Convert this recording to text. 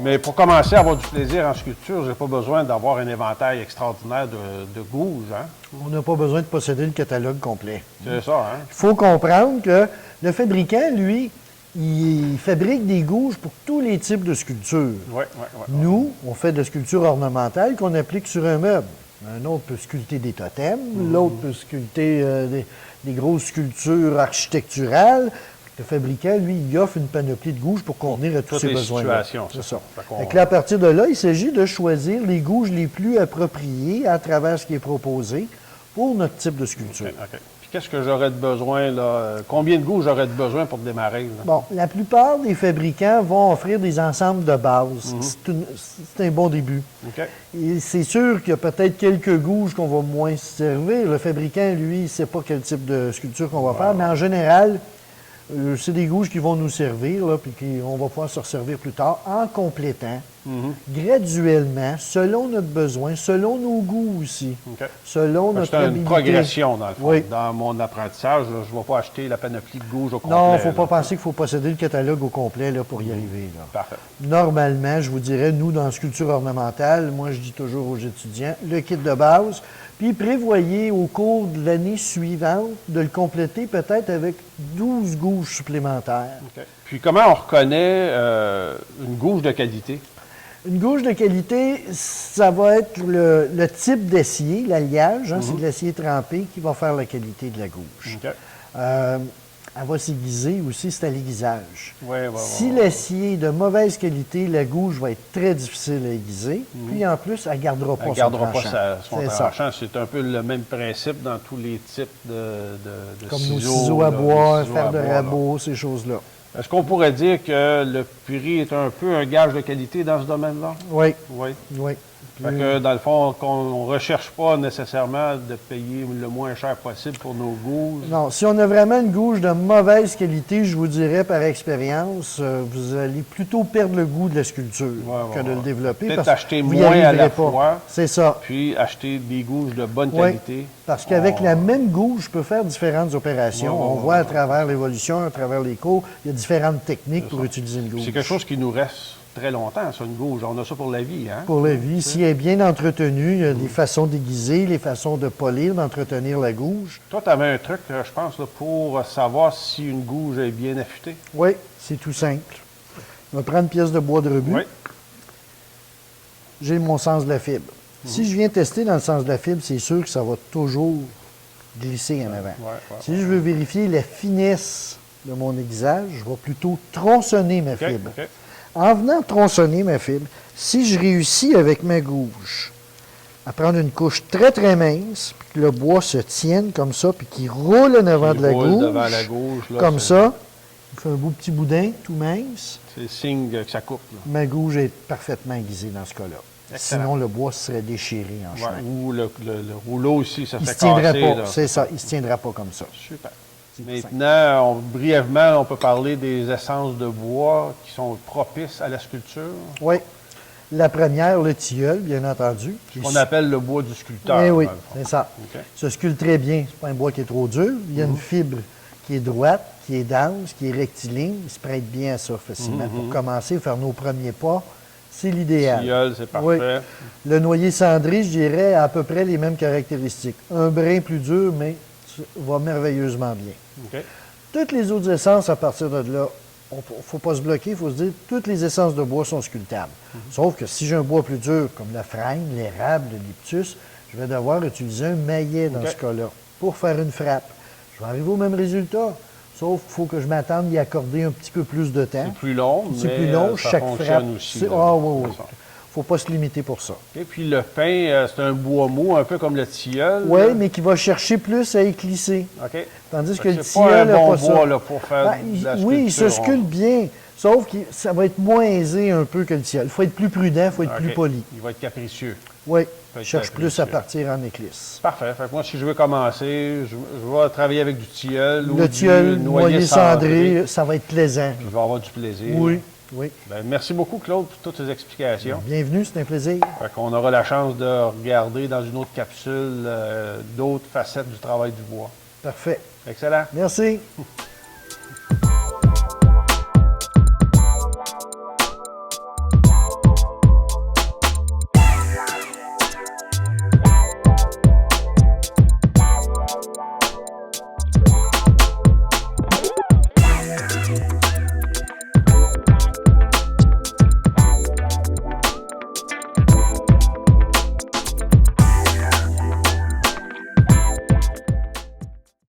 Mais pour commencer à avoir du plaisir en sculpture, j'ai pas besoin d'avoir un éventail extraordinaire de gouges, hein? On n'a pas besoin de posséder le catalogue complet. C'est ça, hein? Il faut comprendre que le fabricant, lui, il fabrique des gouges pour tous les types de sculptures. Oui. Nous, on fait de la sculpture ornementale qu'on applique sur un meuble. Un autre peut sculpter des totems, l'autre peut sculpter des grosses sculptures architecturales. Le fabricant, lui, il offre une panoplie de gouges pour convenir à tous Toutes ses les besoins. situations, C'est ça. Fait Fait que là, à partir de là, il s'agit de choisir les gouges les plus appropriés à travers ce qui est proposé pour notre type de sculpture. OK. Puis qu'est-ce que j'aurais de besoin, là? Combien de gouges j'aurais de besoin pour démarrer, là? Bon, la plupart des fabricants vont offrir des ensembles de base. C'est un bon début. OK. Et c'est sûr qu'il y a peut-être quelques gouges qu'on va moins se servir. Le fabricant, lui, il ne sait pas quel type de sculpture qu'on va faire, mais en général, c'est des gouges qui vont nous servir, là, puis qu'on va pouvoir se resservir plus tard en complétant graduellement, selon notre besoin, selon nos goûts aussi, selon notre C'est une progression, dans le fond. Oui. Dans mon apprentissage, là, je ne vais pas acheter la panoplie de gouges au complet. Non, il ne faut pas là. penser qu'il faut posséder le catalogue au complet là, pour y arriver. Là. Parfait. Normalement, je vous dirais, nous, dans la sculpture ornementale, moi, je dis toujours aux étudiants, le kit de base, puis prévoyez au cours de l'année suivante de le compléter peut-être avec 12 gouges supplémentaires. OK. Puis comment on reconnaît une gouge de qualité? Une gouge de qualité, ça va être le type d'acier, l'alliage, c'est de l'acier trempé qui va faire la qualité de la gouge. OK. Elle va s'aiguiser aussi, c'est à l'aiguisage. Ouais, Si l'acier est de mauvaise qualité, la gouge va être très difficile à aiguiser. Puis en plus, elle ne gardera pas Elle ne son gardera tranchant. pas son C'est tranchant. C'est un peu le même principe dans tous les types de Comme ciseaux. nos ciseaux à là, bois, les ciseaux fer à de bois, rabot, ces choses-là. là. Est-ce qu'on pourrait dire que le prix est un peu un gage de qualité dans ce domaine-là? Oui, Oui. oui. Fait que, dans le fond, qu'on ne recherche pas nécessairement de payer le moins cher possible pour nos gouges. Non, si on a vraiment une gouge de mauvaise qualité, je vous dirais par expérience, vous allez plutôt perdre le goût de la sculpture que de le développer. Peut-être parce que acheter vous y moins à la arriverez pas. fois. C'est ça. Puis acheter des gouges de bonne Oui, qualité. parce qu'avec la même gouge, je peux faire différentes opérations. Ouais, On voit à travers l'évolution, à travers les cours, il y a différentes techniques pour utiliser une gouge. C'est quelque chose qui nous reste très longtemps, ça, une gouge. On a ça pour la vie, hein? Pour la vie, si elle est bien entretenue, il y a des façons d'aiguiser, les façons de polir, d'entretenir la gouge. Toi, tu avais un truc, je pense, là, pour savoir si une gouge est bien affûtée. Oui, c'est tout simple. On va prendre une pièce de bois de rebut. Oui. J'ai mon sens de la fibre. Si je viens tester dans le sens de la fibre, c'est sûr que ça va toujours glisser en avant. Si je veux vérifier la finesse de mon aiguisage, je vais plutôt tronçonner ma fibre. OK. En venant tronçonner ma fibre, si je réussis avec ma gouge à prendre une couche très très mince, puis que le bois se tienne comme ça, puis qu'il roule en avant de la roule gouge, devant la gouge, là, comme c'est- ça, il fait un beau petit boudin tout mince. C'est le signe que ça coupe. Là. Ma gouge est parfaitement aiguisée dans ce cas-là. Excellent. Sinon, le bois serait déchiré en Ouais, chemin. ou le rouleau aussi, ça Il ne fait se tiendrait casser. pas, là. c'est ça, il ne se tiendra pas comme ça. Super. C'est Maintenant, brièvement, on peut parler des essences de bois qui sont propices à la sculpture. Oui. La première, le tilleul, bien entendu. Ce qu'on appelle le bois du sculpteur. Eh oui, dans le fond. c'est ça. OK. Il se sculpte très bien. Ce n'est pas un bois qui est trop dur. Il y a une fibre qui est droite, qui est dense, qui est rectiligne. Il se prête bien à ça facilement. Pour commencer, faire nos premiers pas, c'est l'idéal. Tilleul, c'est parfait. Oui. Le noyer cendré, je dirais, a à peu près les mêmes caractéristiques. Un brin plus dur, mais va merveilleusement bien. OK. Toutes les autres essences, à partir de là, il ne faut pas se bloquer, il faut se dire toutes les essences de bois sont sculptables. Sauf que si j'ai un bois plus dur, comme la frêne, l'érable, l'eucalyptus, je vais devoir utiliser un maillet dans ce cas-là pour faire une frappe. Je vais arriver au même résultat, sauf qu'il faut que je m'attende à y accorder un petit peu plus de temps. C'est plus long, C'est mais plus long, ça chaque frappe. fonctionne aussi. là, Ah de oui, toute oui. façon. Il ne faut pas se limiter pour ça. Et puis le pin, c'est un bois mou, un peu comme le tilleul. Oui, là. mais qui va chercher plus à éclisser. OK. Tandis Fait que le c'est pas un tilleul n'a bon pas bois ça. là, pour faire Ben, de la oui, il se sculpture. sculpte bien, sauf que ça va être moins aisé un peu que le tilleul. Il faut être plus prudent, il faut être plus OK. poli. Il va être capricieux. Oui, Faut être cherche plus capricieux. à partir en éclisse. Parfait. Fait que moi, si je veux commencer, je vais travailler avec du tilleul ou Le tilleul, du noyer cendré, ça va être plaisant. Je vais avoir du plaisir. Oui, oui. Ben, merci beaucoup, Claude, pour toutes ces explications. Bienvenue, c'est un plaisir. Fait qu'on aura la chance de regarder dans une autre capsule d'autres facettes du travail du bois. Parfait. Excellent. Merci.